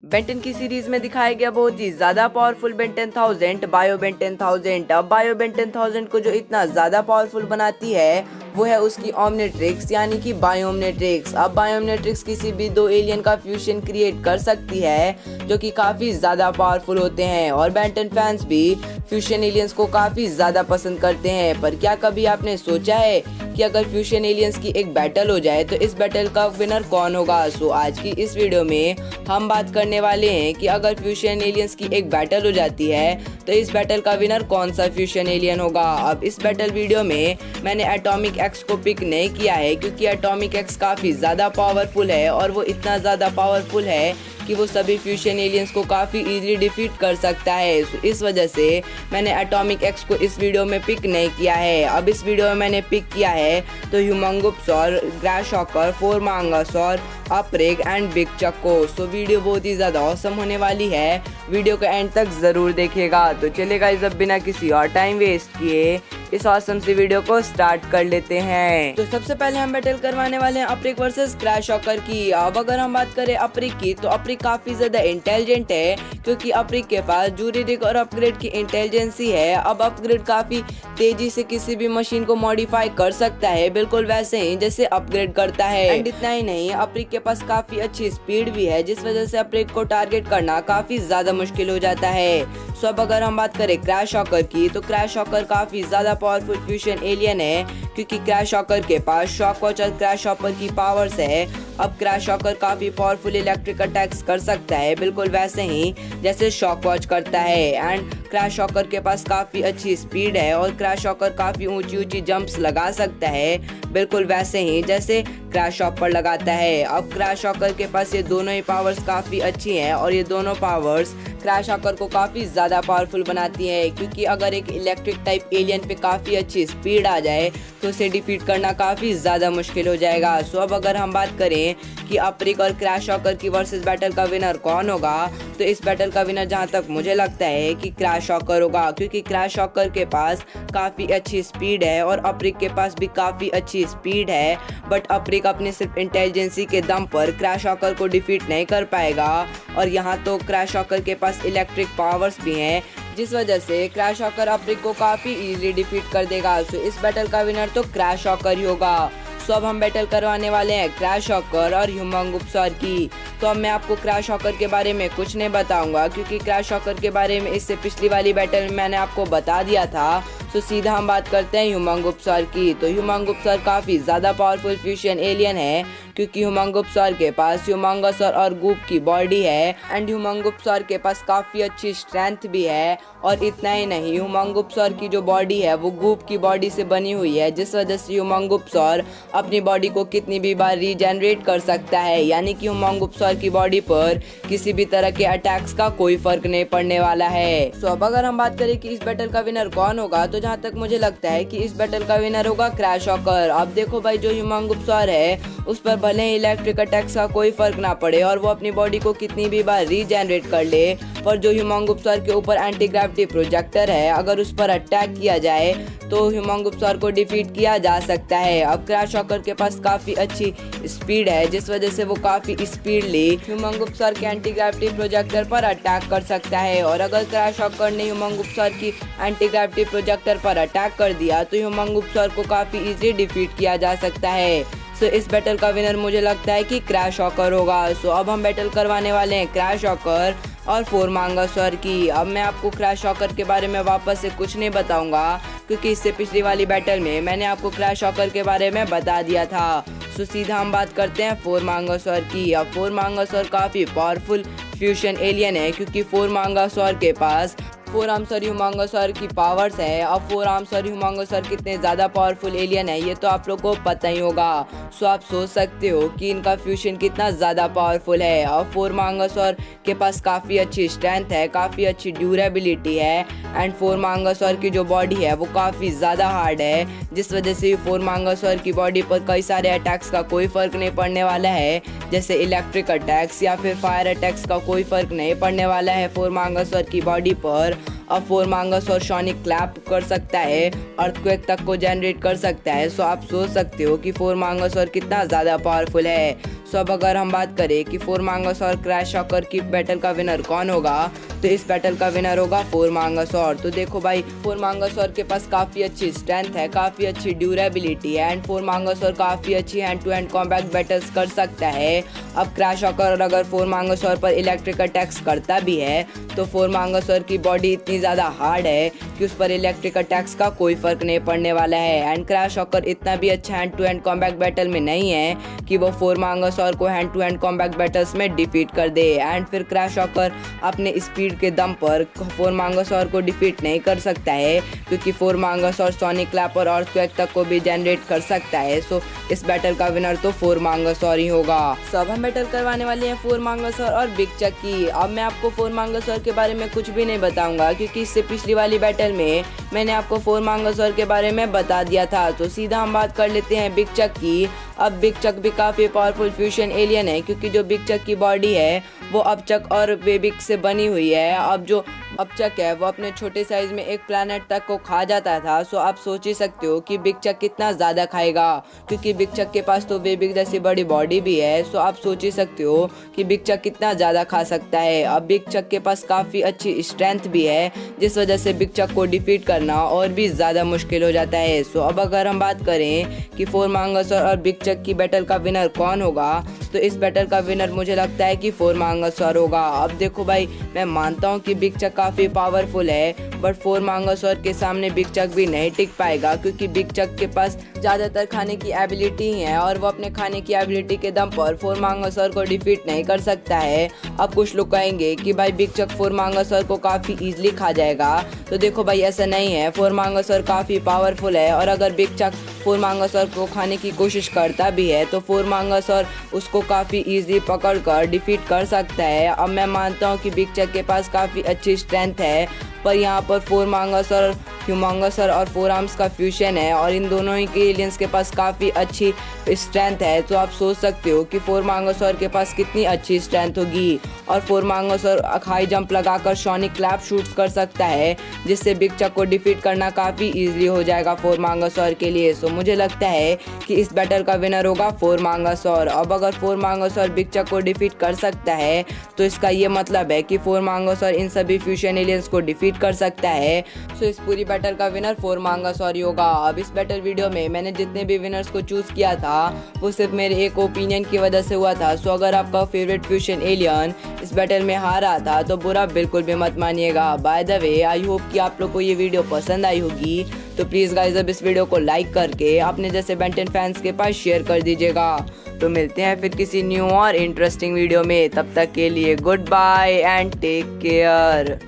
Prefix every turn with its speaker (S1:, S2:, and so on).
S1: Benton की series में दिखाया गया बहुत ही ज्यादा पावरफुल बेंटन 1000 बायो बेंटन 1000। अब बायो बेंटन 1000 को जो इतना ज्यादा पावरफुल बनाती है वो है उसकी ओमनिट्रिक्स यानी कि बायोमनेट्रिक्स। अब बायोमनेट्रिक्स किसी भी दो एलियन का फ्यूजन क्रिएट कर सकती है जो कि काफी ज्यादा पावरफुल होते हैं और बेंटन फैंस भी फ्यूजन एलियंस को काफी ज्यादा पसंद करते हैं। पर क्या कभी आपने सोचा है कि अगर फ्यूजन एलियंस की एक बैटल हो जाए तो इस बैटल का विनर कौन होगा? सो आज की इस वीडियो में हम बात करने वाले हैं कि अगर फ्यूजन एलियंस की एक बैटल हो जाती है तो इस बैटल का विनर कौन सा फ्यूजन एलियन होगा। अब इस बैटल वीडियो में मैंने एटॉमिक एक्स को पिक नहीं किया है क्योंकि एटॉमिक एक्स काफ़ी ज़्यादा पावरफुल है और वो इतना ज़्यादा पावरफुल है कि वो सभी फ्यूजन एलियंस को काफ़ी इजीली डिफीट कर सकता है। इस वजह से मैंने एटॉमिक एक्स को इस वीडियो में पिक नहीं किया है। अब इस वीडियो में मैंने पिक किया है तो ह्यूमंगुप्सॉर, ग्रासहॉपर, फोरमांगासॉर, अपरेग एंड बिग चक्को। सो वीडियो बहुत ही ज़्यादा औसम होने वाली है, वीडियो का एंड तक ज़रूर देखेगा। तो चलेगा इस अब बिना किसी और टाइम वेस्ट किए इस औसम सी वीडियो को स्टार्ट कर लेते हैं। तो सबसे पहले हम बैटल करवाने वाले हैं अपरिक वर्सेस ग्रासहॉपर की। अब अगर हम बात करें अपरिक की तो अपरिक काफी ज्यादा इंटेलिजेंट है क्योंकि अपरिक के पास जूरिडिक और अपग्रेड की इंटेलिजेंसी है। अब अपग्रेड काफी तेजी से किसी भी मशीन को मॉडिफाई कर सकता है, बिल्कुल वैसे ही जैसे अपग्रेड करता है। एंड इतना ही नहीं, अपरिक के पास काफी अच्छी स्पीड भी है जिस वजह से अपरिक को टारगेट करना काफी ज्यादा मुश्किल हो जाता है। सो अब अगर हम बात करें ग्रासहॉपर की तो ग्रासहॉपर काफी ज्यादा पावरफुल फ्यूजन एलियन है क्योंकि ग्रासहॉपर के पास शॉकवॉच और ग्रासहॉपर की पावर्स है। अब ग्रासहॉपर काफी पावरफुल इलेक्ट्रिक अटैक्स कर सकता है, बिल्कुल वैसे ही जैसे शॉकवॉच करता है। एंड ग्रासहॉपर के पास काफी अच्छी स्पीड है और ग्रासहॉपर काफी ऊंची ऊंची जंप्स लगा सकता है, बिल्कुल वैसे ही जैसे ग्रासहॉपर लगाता है। अब ग्रासहॉपर के पास ये दोनों ही पावर्स काफी अच्छी हैं और ये दोनों पावर्स ग्रासहॉपर को काफी ज्यादा पावरफुल बनाती है क्योंकि अगर एक इलेक्ट्रिक टाइप एलियन पे काफी अच्छी स्पीड आ जाए तो उसे डिफीट करना काफी ज्यादा मुश्किल हो जाएगा। सो अब अगर हम बात करें कि अपरिक और ग्रासहॉपर की वर्सेस बैटल का विनर कौन होगा तो इस बैटल का विनर जहां तक मुझे लगता है कि ग्रासहॉपर होगा क्योंकि ग्रासहॉपर के पास काफी अच्छी स्पीड है और अपरिक के पास भी काफी अच्छी स्पीड है। बट अपरिक अपनी सिर्फ इंटेलिजेंसी के दम पर ग्रासहॉपर को डिफीट नहीं कर पाएगा और यहाँ तो ग्रासहॉपर के पास इलेक्ट्रिक पावर्स भी हैं जिस वजह से ग्रासहॉपर अपरिक को काफी इजीली डिफीट कर देगा। सो इस बैटल का विनर तो ग्रासहॉपर ही होगा। सो अब हम बैटल करवाने वाले हैं ग्रासहॉपर और ह्यूमंगुप्सॉर की। तो अब मैं आपको ग्रासहॉपर के बारे में कुछ नहीं बताऊंगा क्योंकि ग्रासहॉपर के बारे में इससे पिछली वाली बैटल में मैंने आपको बता दिया था। तो सीधा हम बात करते हैं ह्यूमंगुप्सॉर की। तो ह्यूमंगुप्सॉर काफ़ी ज़्यादा पावरफुल फ्यूजन एलियन है क्योंकि ह्यूमंगुप्सॉर के पास ह्यूमंगसॉर और गूप की बॉडी है एंड ह्यूमंगुप्सॉर के पास काफ़ी अच्छी स्ट्रेंथ भी है। और इतना ही नहीं, ह्यूमंगुप्सॉर की जो बॉडी है वो गूप की बॉडी से बनी हुई है जिस वजह से ह्यूमंगुप्सॉर अपनी बॉडी को कितनी भी बार रीजनरेट कर सकता है, यानी कि ह्यूमंगुप्सॉर की बॉडी पर किसी भी तरह के अटैक्स का कोई फर्क नहीं पड़ने वाला है। सो अब अगर हम बात करें कि इस बैटल का विनर कौन होगा तो जहाँ तक मुझे लगता है कि इस बैटल का विनर होगा ग्रासहॉपर। अब देखो भाई, जो ह्यूमंगुप्सॉर है उस पर भले ही इलेक्ट्रिक अटैक्स का कोई फर्क ना पड़े और वो अपनी बॉडी को कितनी भी बार रीजनरेट कर ले, पर जो ह्यूमंगुप्सॉर के ऊपर एंटी ग्रेविटी प्रोजेक्टर है अगर उस पर अटैक किया जाए तो ह्यूमंगुप्सॉर को डिफीट किया जा सकता है। अब ग्रासहॉपर के पास काफी अच्छी स्पीड है जिस वजह से वो काफी स्पीडली ह्यूमंगुप्सॉर के एंटी ग्रेविटी प्रोजेक्टर पर अटैक कर सकता है और अगर ग्रासहॉपर ने ह्यूमंगुप्सॉर की एंटी ग्रेविटी प्रोजेक्टर पर अटैक कर दिया तो ह्यूमंगुप्सॉर को काफी इजीली डिफीट किया जा सकता है। सो इस बैटल का विनर मुझे लगता है कि ग्रासहॉपर होगा। सो अब हम बैटल करवाने वाले हैं ग्रासहॉपर और फोरमांगासॉर की। अब मैं आपको ग्रासहॉपर के बारे में वापस से कुछ नहीं बताऊंगा क्योंकि इससे पिछली वाली बैटल में मैंने आपको ग्रासहॉपर के बारे में बता दिया था। सो सीधा हम बात करते हैं फोरमांगासॉर की। अब फोरमांगासॉर काफ़ी पावरफुल फ्यूजन एलियन है क्योंकि फोरमांगासॉर के पास फोर आर्म्स और ह्यूमंगसॉर की पावर्स है। अब फोर आर्म्स और ह्यूमंगसॉर कितने ज़्यादा पावरफुल एलियन है ये तो आप लोग को पता ही होगा। सो आप सोच सकते हो कि इनका फ्यूजन कितना ज़्यादा पावरफुल है। अब फोरमांगासॉर के पास काफ़ी अच्छी स्ट्रेंथ है, काफ़ी अच्छी ड्यूरेबिलिटी है एंड फोरमांगासॉर की जो बॉडी है वो काफ़ी ज़्यादा हार्ड है जिस वजह से फोरमांगासॉर की बॉडी पर कई सारे अटैक्स का कोई फ़र्क नहीं पड़ने वाला है, जैसे इलेक्ट्रिक अटैक्स या फिर फायर अटैक्स का कोई फ़र्क नहीं पड़ने वाला है फोरमांगासॉर की बॉडी पर। अब फोरमांगासॉर सोनिक क्लैप कर सकता है, अर्थक्वेक तक को जनरेट कर सकता है। सो आप सोच सकते हो कि फोरमांगासॉर कितना ज़्यादा पावरफुल है। सो अब अगर हम बात करें कि फोरमांगस और क्रैश शॉकर की बैटल का विनर कौन होगा, तो इस बैटल का विनर होगा फोरमांगसौर। तो देखो भाई, फोरमांगसौर के पास काफ़ी अच्छी स्ट्रेंथ है, काफ़ी अच्छी ड्यूरेबिलिटी है एंड फोरमांगसौर काफ़ी अच्छी hand to hand combat battles कर सकता है। अब क्रैश शॉकर अगर फोरमांगसौर पर इलेक्ट्रिक अटैक्स करता भी है तो फोरमांगसौर की बॉडी इतनी ज़्यादा हार्ड है कि उस पर इलेक्ट्रिक अटैक्स का कोई फ़र्क नहीं पड़ने वाला है। एंड क्रैश शॉकर इतना भी अच्छा hand to hand combat battle में नहीं है कि वो फोरमांगसौर को hand to hand combat battles में डिफीट कर दे। एंड फिर क्रैश शॉकर अपने स्पीड के दम पर फोरमांगसौर को डिफीट नहीं कर सकता है, क्योंकि फोरमांगसौर सोनिक क्लैप और अर्थक्वेक तक को भी जनरेट कर सकता है। सो इस बैटल का विनर तो फोरमांगसौर ही होगा। सो अब हम बैटल करवाने वाले हैं फोरमांगसौर और बिग चक की। अब मैं आपको फोरमांगसौर के बारे में कुछ भी नहीं बताऊंगा, क्योंकि इससे पिछली वाली बैटल में मैंने आपको फोरमांगसौर के बारे में बता दिया था। तो सीधा हम बात कर लेते हैं बिग चक की। अब बिग चक भी काफ़ी पावरफुल फ्यूशन एलियन है, क्योंकि जो बिग चक की बॉडी है वो अपचक और वेबिक से बनी हुई है। अब जो अपचक है वो अपने छोटे साइज में एक प्लैनेट तक को खा जाता था। सो आप सोच ही सकते हो कि बिग चक कितना ज़्यादा खाएगा, क्योंकि बिग चक के पास तो वेबिक जैसी बड़ी बॉडी भी है। सो आप सोच ही सकते हो कि बिग चक कितना ज़्यादा खा सकता है। अब बिग चक के पास काफ़ी अच्छी स्ट्रेंथ भी है, जिस वजह से बिग चक को डिफीट करना और भी ज़्यादा मुश्किल हो जाता है। सो अब अगर हम बात करें कि फोरमांगसौर और बिग चक की बैटल का विनर कौन होगा, तो इस बैटल का विनर मुझे लगता है कि फोरमांगसौर होगा। अब देखो भाई, मैं मानता हूँ कि बिग चक काफ़ी पावरफुल है, बट फोरमांगसौर के सामने बिग चक भी नहीं टिक पाएगा, क्योंकि बिग चक के पास ज़्यादातर खाने की एबिलिटी है और वो अपने खाने की एबिलिटी के दम पर फोरमांगसौर को डिफीट नहीं कर सकता है। अब कुछ लोग कहेंगे कि भाई बिग चक फोरमांगसौर को काफ़ी ईजिली खा जाएगा, तो देखो भाई ऐसा नहीं है। फोरमांगसौर काफ़ी पावरफुल है और अगर बिग चक फोरमांगसौर को खाने की कोशिश करता भी है तो फोरमांगसौर उसको काफ़ी ईजिली पकड़ कर डिफीट कर सकता है। अब मैं मानता हूँ कि बिग चक के पास काफ़ी अच्छी स्ट्रेंथ है, पर यहाँ पर फोरमांगसौर, ह्यूमांगसौर और फोर आर्म्स का फ्यूशन है और इन दोनों ही के एलियंस के पास काफ़ी अच्छी स्ट्रेंथ है। तो आप सोच सकते हो कि फोरमांगसौर के पास कितनी अच्छी स्ट्रेंथ होगी। और फोरमांगसौर हाई जंप लगाकर सोनिक क्लैप शूट्स कर सकता है, जिससे बिग चक को डिफीट करना काफ़ी ईजिली हो जाएगा फोरमांगसौर के लिए। सो मुझे लगता है कि इस बैटल का विनर होगा फोरमांगसौर। अब अगर फोरमांगसौर बिग चक को डिफीट कर सकता है तो इसका ये मतलब है कि फोरमांगसौर इन सभी फ्यूशन एलियंस को डिफीट कर सकता है। सो इस पूरी बैटल का विनर फोरमांगसौर ही होगा। अब इस बैटल वीडियो में मैंने जितने भी विनर्स को चूज किया था वो सिर्फ मेरे एक ओपिनियन की वजह से हुआ था। सो अगर आपका फेवरेट फ्यूशन एलियन इस बैटल में हारा था तो बुरा बिल्कुल भी मत मानिएगा। By the way, I hope कि आप लोग को ये वीडियो पसंद आई होगी। तो प्लीज़ गाइस, अब इस वीडियो को लाइक करके अपने जैसे बेन 10 फैंस के पास शेयर कर दीजिएगा। तो मिलते हैं फिर किसी न्यू और इंटरेस्टिंग वीडियो में। तब तक के लिए goodbye and take care.